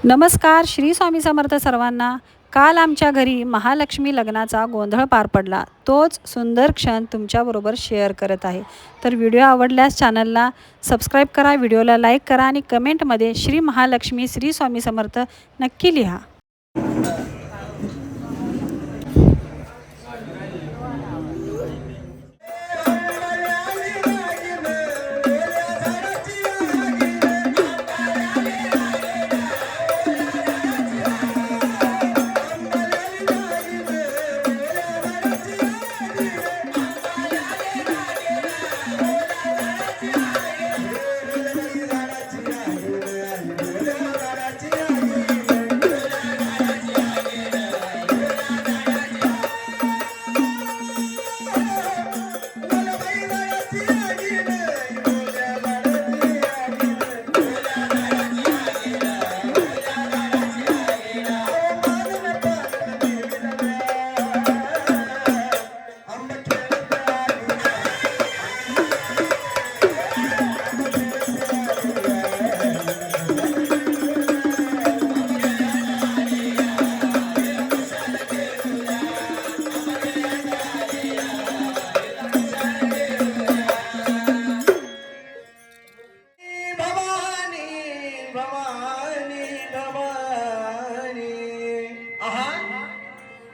नमस्कार. श्री स्वामी समर्थ सर्वांना. काल आमच्या घरी महालक्ष्मी लग्नाचा गोंधळ पार पडला. तोच सुंदर क्षण तुमच्याबरोबर शेअर करत आहे. तर व्हिडिओ आवडल्यास चॅनलला सबस्क्राईब करा, व्हिडिओला लाईक करा आणि कमेंटमध्ये श्री महालक्ष्मी श्री स्वामी समर्थ नक्की लिहा.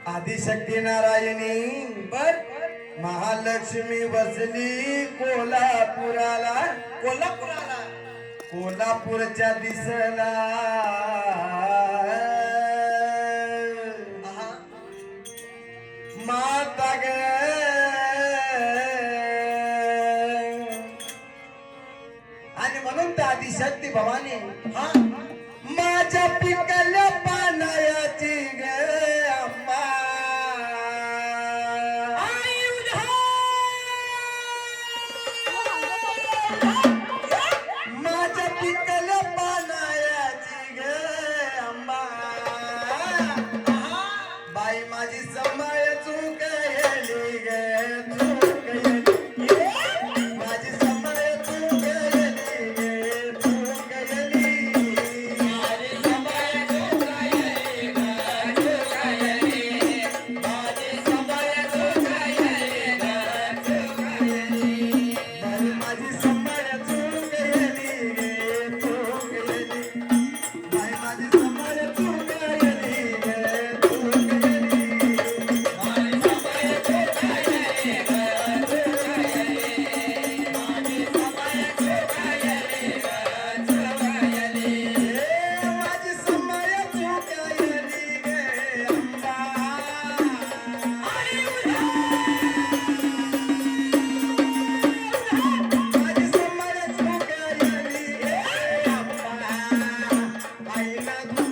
आदिशक्ती नारायणी बर महालक्ष्मी बसली कोल्हापुराला कोल्हापूरच्या दिसला माता ग आणि म्हणून तर आदिशक्ती भवानी माझ्या पिकल्या पानायाची ग माझ्या पिकल्या पानायाची ग अंबा बाई माझी समय चुकली ग माझी समय चुकली ग चुकली माझी समय चुकली माझी समय चुकली माझी समय I love you.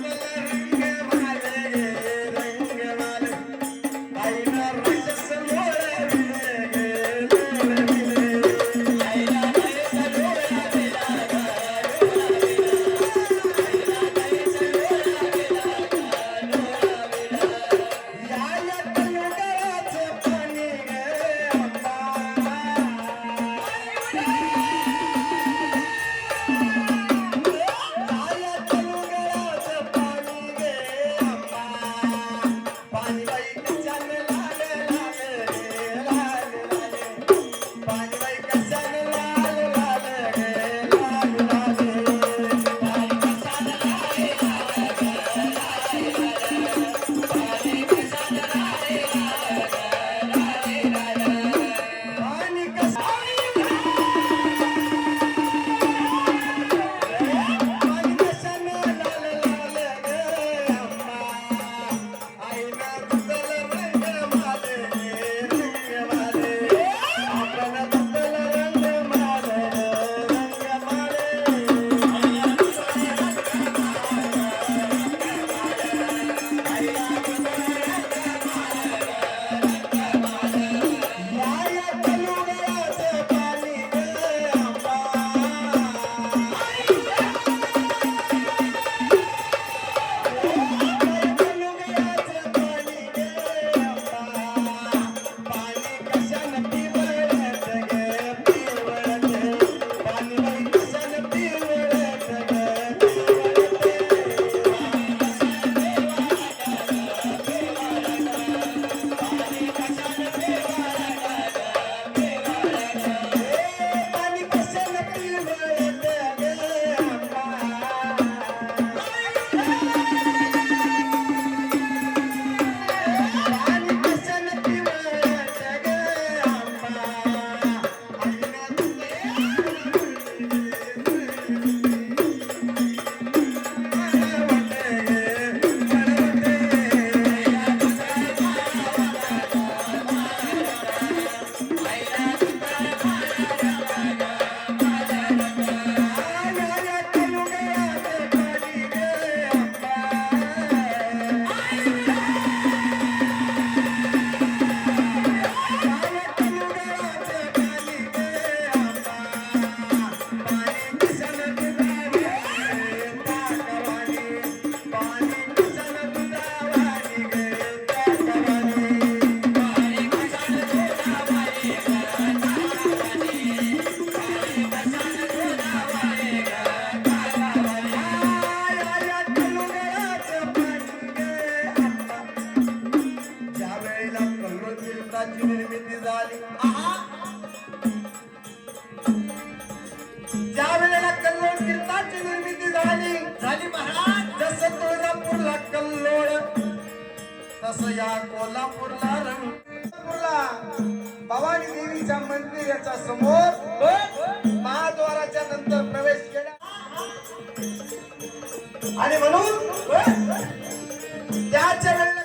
कल्लोळ तस या कोल्हापूरला रंग. भवानी देवीच्या मंदिराच्या समोर महाद्वाराच्या नंतर प्रवेश केला आणि म्हणून त्याच्या वेळेला